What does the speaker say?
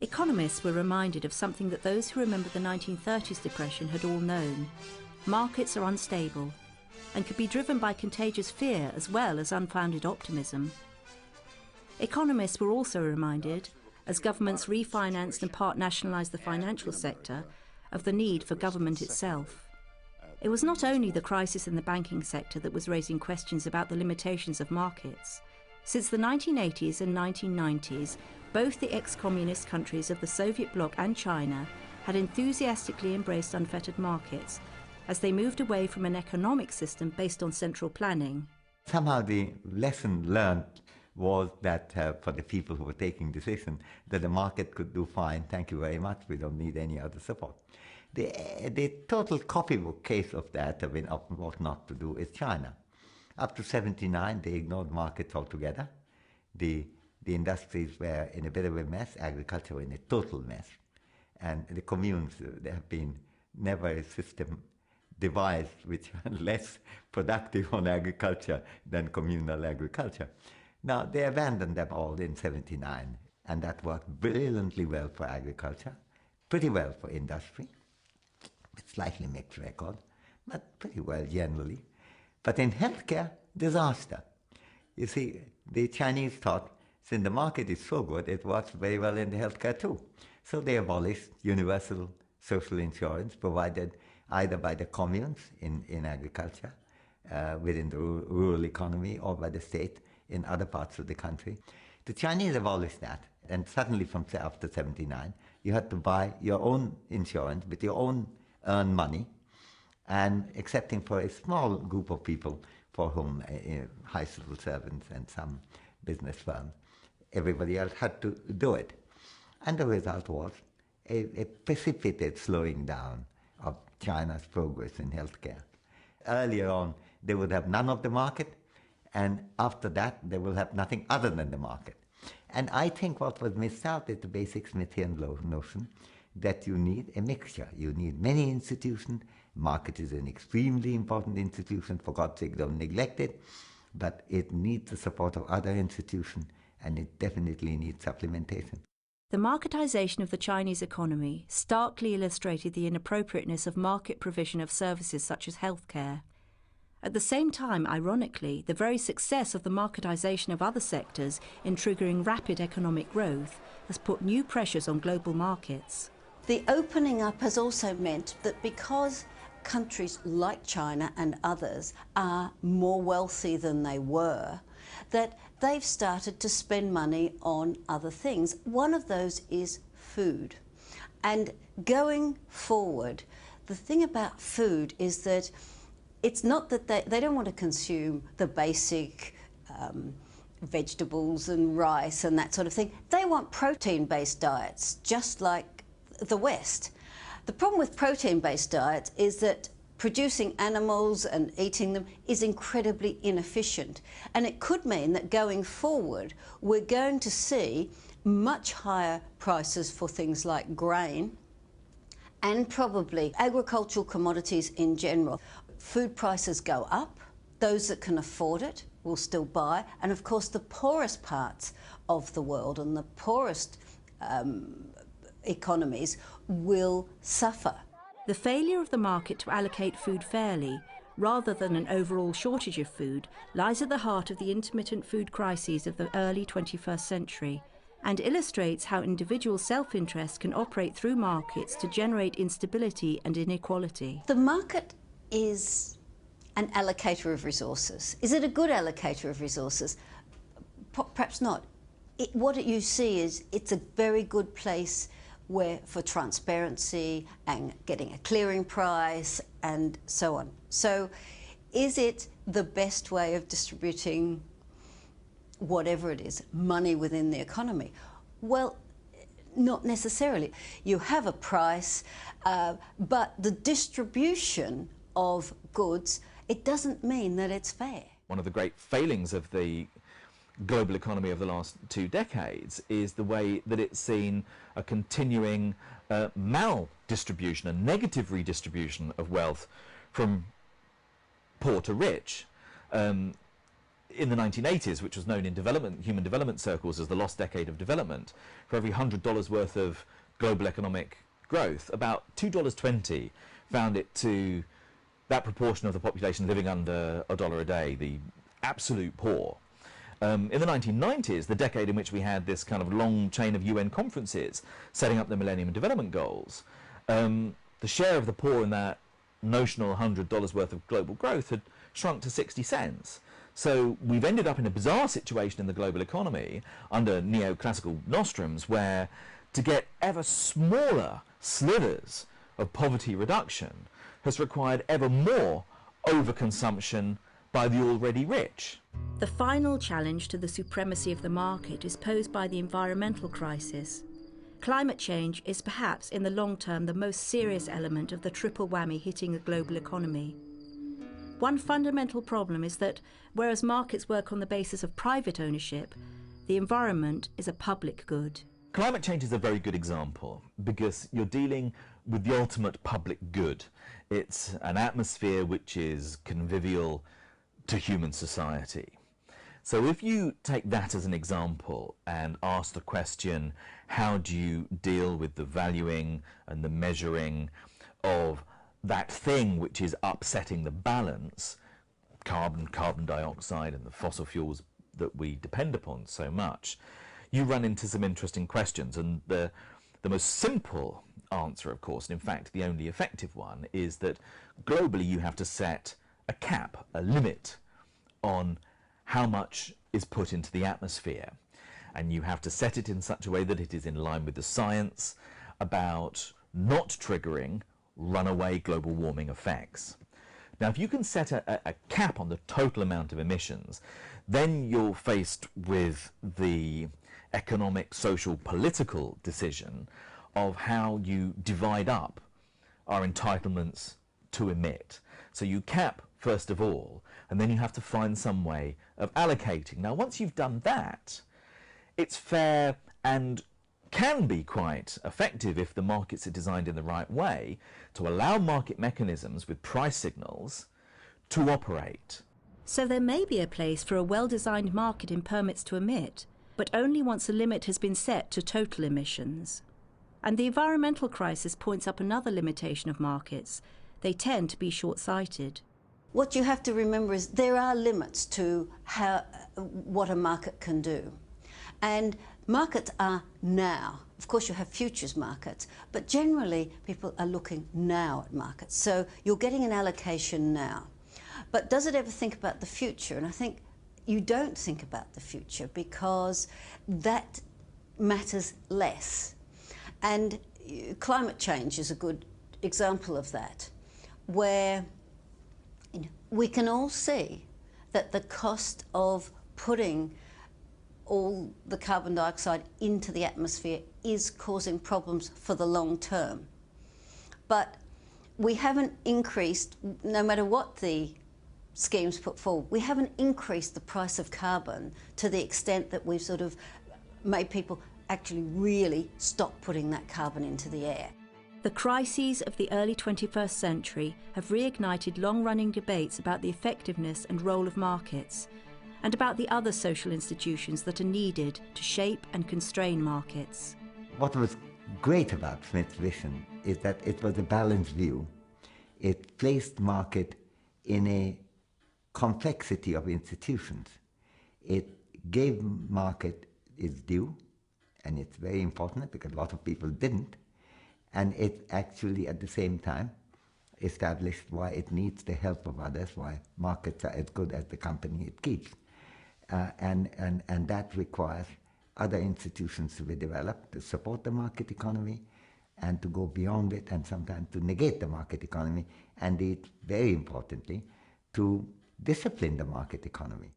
Economists were reminded of something that those who remember the 1930s depression had all known. Markets are unstable and could be driven by contagious fear as well as unfounded optimism. Economists were also reminded, as governments refinanced and part nationalised the financial sector, of the need for government itself. It was not only the crisis in the banking sector that was raising questions about the limitations of markets. Since the 1980s and 1990s, both the ex-communist countries of the Soviet bloc and China had enthusiastically embraced unfettered markets as they moved away from an economic system based on central planning. Somehow the lesson learned was that for the people who were taking decisions, that the market could do fine, thank you very much, we don't need any other support. The total copybook case of that, of what not to do, is China. Up to 1979, they ignored markets altogether. The industries were in a bit of a mess, agriculture in a total mess. And the communes, there have been never a system devised which are less productive on agriculture than communal agriculture. Now, they abandoned them all in 1979, and that worked brilliantly well for agriculture, pretty well for industry, with slightly mixed record, but pretty well generally. But in healthcare, disaster. You see, the Chinese thought, since the market is so good, it works very well in the healthcare too. So they abolished universal social insurance provided either by the communes in agriculture, within the rural economy, or by the state in other parts of the country. The Chinese abolished that, and suddenly from after 1979, you had to buy your own insurance with your own earned money, and excepting for a small group of people for whom high civil servants and some business firms, everybody else had to do it. And the result was a precipitate slowing down of China's progress in healthcare. Earlier on, they would have none of the market, and after that, they will have nothing other than the market. And I think what was missed out is the basic Smithian notion that you need a mixture. You need many institutions. Market is an extremely important institution. For God's sake, don't neglect it. But it needs the support of other institutions, and it definitely needs supplementation. The marketisation of the Chinese economy starkly illustrated the inappropriateness of market provision of services such as healthcare. At the same time, ironically, the very success of the marketisation of other sectors in triggering rapid economic growth has put new pressures on global markets. The opening up has also meant that because countries like China and others are more wealthy than they were, that they've started to spend money on other things. One of those is food. And going forward, the thing about food is that it's not that they don't want to consume the basic vegetables and rice and that sort of thing. They want protein-based diets, just like the West. The problem with protein-based diets is that producing animals and eating them is incredibly inefficient. And it could mean that going forward, we're going to see much higher prices for things like grain and probably agricultural commodities in general. Food prices go up. Those that can afford it will still buy. And of course, the poorest parts of the world and the poorest economies will suffer. The failure of the market to allocate food fairly, rather than an overall shortage of food, lies at the heart of the intermittent food crises of the early 21st century and illustrates how individual self-interest can operate through markets to generate instability and inequality. The market is an allocator of resources. Is it a good allocator of resources? Perhaps not. What you see is it's a very good place for transparency and getting a clearing price and so on. So is it the best way of distributing whatever it is, money within the economy? Well, not necessarily. You have a price, but the distribution of goods, it doesn't mean that it's fair. One of the great failings of the global economy of the last 2 decades is the way that it's seen a continuing maldistribution, a negative redistribution of wealth from poor to rich. in the 1980s, which was known in human development circles as the lost decade of development, for every $100 worth of global economic growth, about $2.20 found it to that proportion of the population living under $1 a day, the absolute poor. In the 1990s, the decade in which we had this kind of long chain of UN conferences setting up the Millennium Development Goals, the share of the poor in that notional $100 worth of global growth had shrunk to 60 cents. So we've ended up in a bizarre situation in the global economy under neoclassical nostrums where to get ever smaller slivers of poverty reduction has required ever more overconsumption by the already rich. The final challenge to the supremacy of the market is posed by the environmental crisis. Climate change is perhaps in the long term the most serious element of the triple whammy hitting the global economy. One fundamental problem is that whereas markets work on the basis of private ownership, the environment is a public good. Climate change is a very good example because you're dealing with the ultimate public good. It's an atmosphere which is convivial to human society. So if you take that as an example and ask the question, how do you deal with the valuing and the measuring of that thing which is upsetting the balance, carbon dioxide and the fossil fuels that we depend upon so much, you run into some interesting questions. And the most simple answer, of course, and in fact the only effective one, is that globally you have to set a cap, a limit on how much is put into the atmosphere. And you have to set it in such a way that it is in line with the science about not triggering runaway global warming effects. Now, if you can set a cap on the total amount of emissions, then you're faced with the economic, social, political decision of how you divide up our entitlements to emit. So you cap, first of all, and then you have to find some way of allocating. Now, once you've done that, it's fair and can be quite effective if the markets are designed in the right way to allow market mechanisms with price signals to operate. So there may be a place for a well-designed market in permits to emit, but only once a limit has been set to total emissions. And the environmental crisis points up another limitation of markets. They tend to be short-sighted. What you have to remember is there are limits to what a market can do. And markets are now. Of course, you have futures markets, but generally people are looking now at markets. So you're getting an allocation now. But does it ever think about the future? And I think you don't think about the future because that matters less. And climate change is a good example of that, where we can all see that the cost of putting all the carbon dioxide into the atmosphere is causing problems for the long term. But we haven't increased, no matter what the schemes put forward, we haven't increased the price of carbon to the extent that we've sort of made people actually really stop putting that carbon into the air. The crises of the early 21st century have reignited long-running debates about the effectiveness and role of markets, and about the other social institutions that are needed to shape and constrain markets. What was great about Smith's vision is that it was a balanced view. It placed market in a complexity of institutions. It gave market its due, and it's very important because a lot of people didn't, and it actually at the same time established why it needs the help of others, why markets are as good as the company it keeps. And that requires other institutions to be developed to support the market economy and to go beyond it and sometimes to negate the market economy, and very importantly, to discipline the market economy.